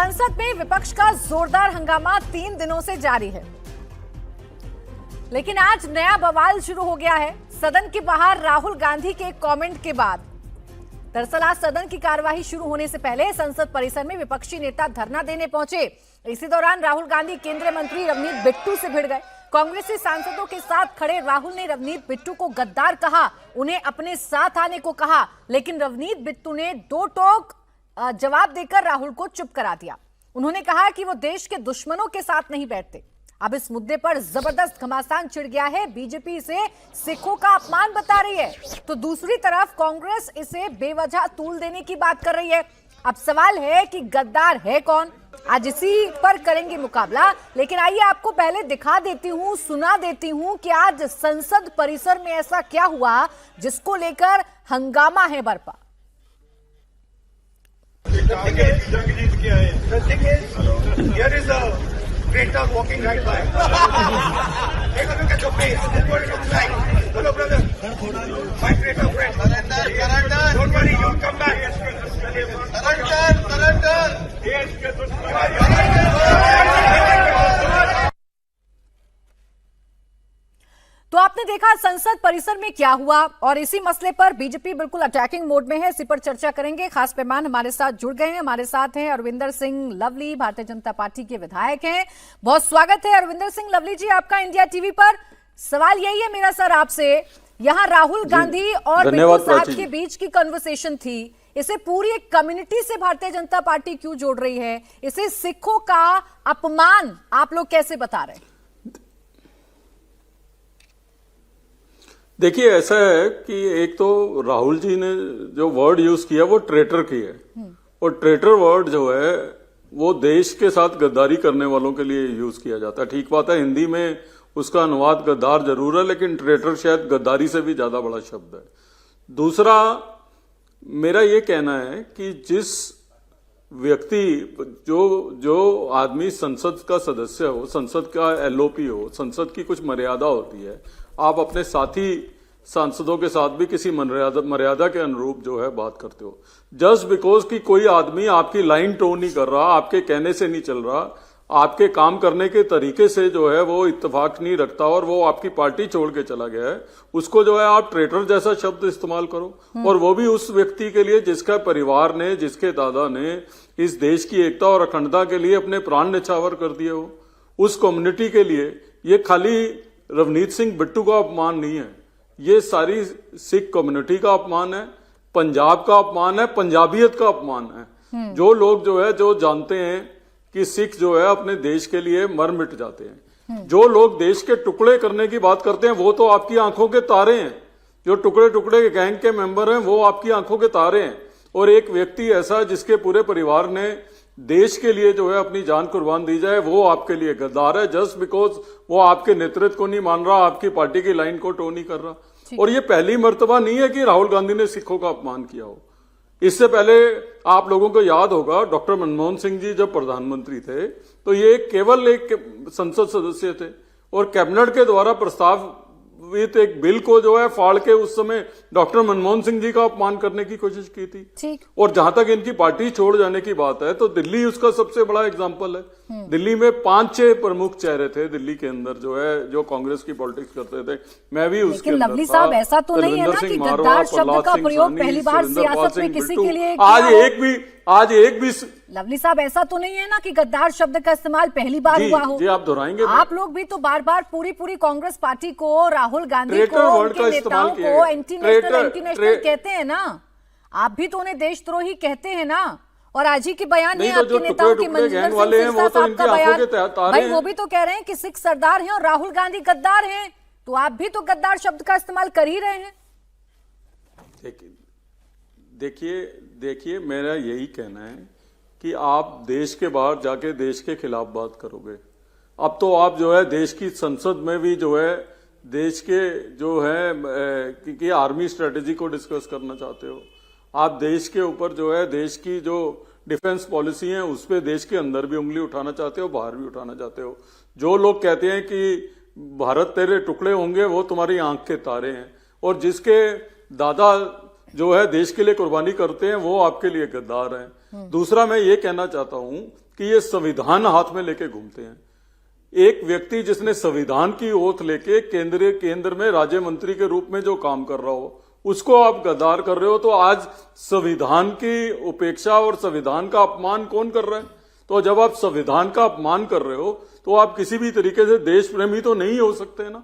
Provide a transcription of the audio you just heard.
संसद में विपक्ष का जोरदार हंगामा 3 दिनों से जारी है, लेकिन आज नया बवाल शुरू हो गया है सदन के बाहर राहुल गांधी के कमेंट के बाद। दरअसल आज सदन की कार्यवाही शुरू होने से पहले संसद परिसर में विपक्षी नेता धरना देने पहुंचे। इसी दौरान राहुल गांधी केंद्रीय मंत्री रवनीत बिट्टू से भिड़ गए। कांग्रेसी सांसदों के साथ खड़े राहुल ने रवनीत बिट्टू को गद्दार कहा, उन्हें अपने साथ आने को कहा, लेकिन रवनीत बिट्टू ने दो टोक जवाब देकर राहुल को चुप करा दिया। उन्होंने कहा कि वो देश के दुश्मनों के साथ नहीं बैठते। अब इस मुद्दे पर जबरदस्त घमासान छिड़ गया है। बीजेपी इसे सिखों का अपमान बता रही है, तो दूसरी तरफ कांग्रेस इसे बेवजह तूल देने की बात कर रही है। अब सवाल है कि गद्दार है कौन? आज इसी पर करेंगे मुकाबला, लेकिन आइए आपको पहले दिखा देती हूं, सुना देती हूं कि आज संसद परिसर में ऐसा क्या हुआ जिसको लेकर हंगामा है बरपा। Traitor walking right by. Take a look at your face. This is what it looks like. Hello, brother. My traitor friend. Surrender. Don't worry, you'll come back. Surrender. तो आपने देखा संसद परिसर में क्या हुआ, और इसी मसले पर बीजेपी बिल्कुल अटैकिंग मोड में है। इसी पर चर्चा करेंगे। खास मेहमान हमारे साथ जुड़ गए हैं। हमारे साथ हैं अरविंदर सिंह लवली, भारतीय जनता पार्टी के विधायक हैं। बहुत स्वागत है अरविंदर सिंह लवली जी आपका इंडिया टीवी पर। सवाल यही है मेरा सर आपसे, यहाँ राहुल गांधी और बिट्टू साहब के बीच की कन्वर्सेशन थी, इसे पूरी एक कम्युनिटी से भारतीय जनता पार्टी क्यों जोड़ रही है? इसे सिखों का अपमान आप लोग कैसे बता रहे हैं? देखिए, ऐसा है कि एक तो राहुल जी ने जो वर्ड यूज किया वो ट्रेटर की है, और ट्रेटर वर्ड जो है वो देश के साथ गद्दारी करने वालों के लिए यूज किया जाता है। ठीक बात है, हिंदी में उसका अनुवाद गद्दार जरूर है, लेकिन ट्रेटर शायद गद्दारी से भी ज्यादा बड़ा शब्द है। दूसरा, मेरा ये कहना है कि जिस व्यक्ति जो आदमी संसद का सदस्य हो, संसद का एलओपी हो, संसद की कुछ मर्यादा होती है, आप अपने साथी सांसदों के साथ भी किसी मर्यादा के अनुरूप जो है बात करते हो। जस्ट बिकॉज कि कोई आदमी आपकी लाइन टो नहीं कर रहा, आपके कहने से नहीं चल रहा, आपके काम करने के तरीके से जो है वो इत्तेफाक नहीं रखता और वो आपकी पार्टी छोड़ के चला गया है, उसको जो है आप ट्रेटर जैसा शब्द इस्तेमाल करो, और वो भी उस व्यक्ति के लिए जिसका परिवार ने, जिसके दादा ने इस देश की एकता और अखंडता के लिए अपने प्राण न्यौछावर कर दिए हो, उस कम्युनिटी के लिए। ये खाली रवनीत सिंह बिट्टू का अपमान नहीं है, ये सारी सिख कम्युनिटी का अपमान है, पंजाब का अपमान है, पंजाबियत का अपमान है। जो लोग जो है जो जानते हैं कि सिख जो है अपने देश के लिए मर मिट जाते हैं, जो लोग देश के टुकड़े करने की बात करते हैं, वो तो आपकी आंखों के तारे हैं। जो टुकड़े टुकड़े गैंग के मेंबर हैं वो आपकी आंखों के तारे हैं, और एक व्यक्ति ऐसा जिसके पूरे परिवार ने देश के लिए जो है अपनी जान कुर्बान दी जाए, वो आपके लिए गद्दार है, जस्ट बिकॉज वो आपके नेतृत्व को नहीं मान रहा, आपकी पार्टी की लाइन को टो नहीं कर रहा। और ये पहली मर्तबा नहीं है कि राहुल गांधी ने सिखों का अपमान किया हो। इससे पहले आप लोगों को याद होगा, डॉक्टर मनमोहन सिंह जी जब प्रधानमंत्री थे तो ये केवल एक संसद सदस्य थे, और कैबिनेट के द्वारा प्रस्तावित एक बिल को जो है फाड़ के उस समय डॉक्टर मनमोहन सिंह जी का अपमान करने की कोशिश की थी। और जहां तक इनकी पार्टी छोड़ जाने की बात है तो दिल्ली उसका सबसे बड़ा एग्जाम्पल है। दिल्ली में 5-6 प्रमुख चेहरे थे दिल्ली के अंदर जो है जो कांग्रेस की पॉलिटिक्स करते थे, मैं भी उसके अंदर था। लवली साहब, ऐसा तो नहीं है ना कि गद्दार शब्द का प्रयोग पहली बार सियासत में किसी के लिए आज एक भी लवली साहब, ऐसा तो नहीं है ना कि गद्दार शब्द का इस्तेमाल पहली बार हुआ हो? जी, आप दोहराएंगे? आप लोग भी तो बार बार पूरी कांग्रेस पार्टी को, राहुल गांधी को, उनके नेताओं को एंटी नेशनल कहते हैं ना। आप भी तो उन्हें देशद्रोही कहते हैं ना। और आज ही के बयान है आपके नेताओं के, मंजिंदर सिंह साहब का बयान, भाई वो भी तो कह रहे हैं कि सिख सरदार हैं और राहुल गांधी गद्दार हैं, तो आप भी तो गद्दार शब्द का इस्तेमाल कर ही रहे हैं। देखिए, मेरा यही कहना है कि आप देश के बाहर जाके देश के खिलाफ बात करोगे। अब तो आप जो है देश की संसद में भी जो है देश के जो है कि आर्मी स्ट्रेटेजी को डिस्कस करना चाहते हो। आप देश के ऊपर जो है देश की जो डिफेंस पॉलिसी है उस पर देश के अंदर भी उंगली उठाना चाहते हो, बाहर भी उठाना चाहते हो। जो लोग कहते हैं कि भारत तेरे टुकड़े होंगे, वो तुम्हारी आंख के तारे हैं, और जिसके दादा जो है देश के लिए कुर्बानी करते हैं वो आपके लिए गद्दार हैं। दूसरा मैं ये कहना चाहता हूं कि ये संविधान हाथ में लेके घूमते हैं। एक व्यक्ति जिसने संविधान की ओथ लेके केंद्र में राज्य मंत्री के रूप में जो काम कर रहा हो, उसको आप गद्दार कर रहे हो, तो आज संविधान की उपेक्षा और संविधान का अपमान कौन कर रहा है? तो जब आप संविधान का अपमान कर रहे हो तो आप किसी भी तरीके से देश प्रेमी तो नहीं हो सकते ना।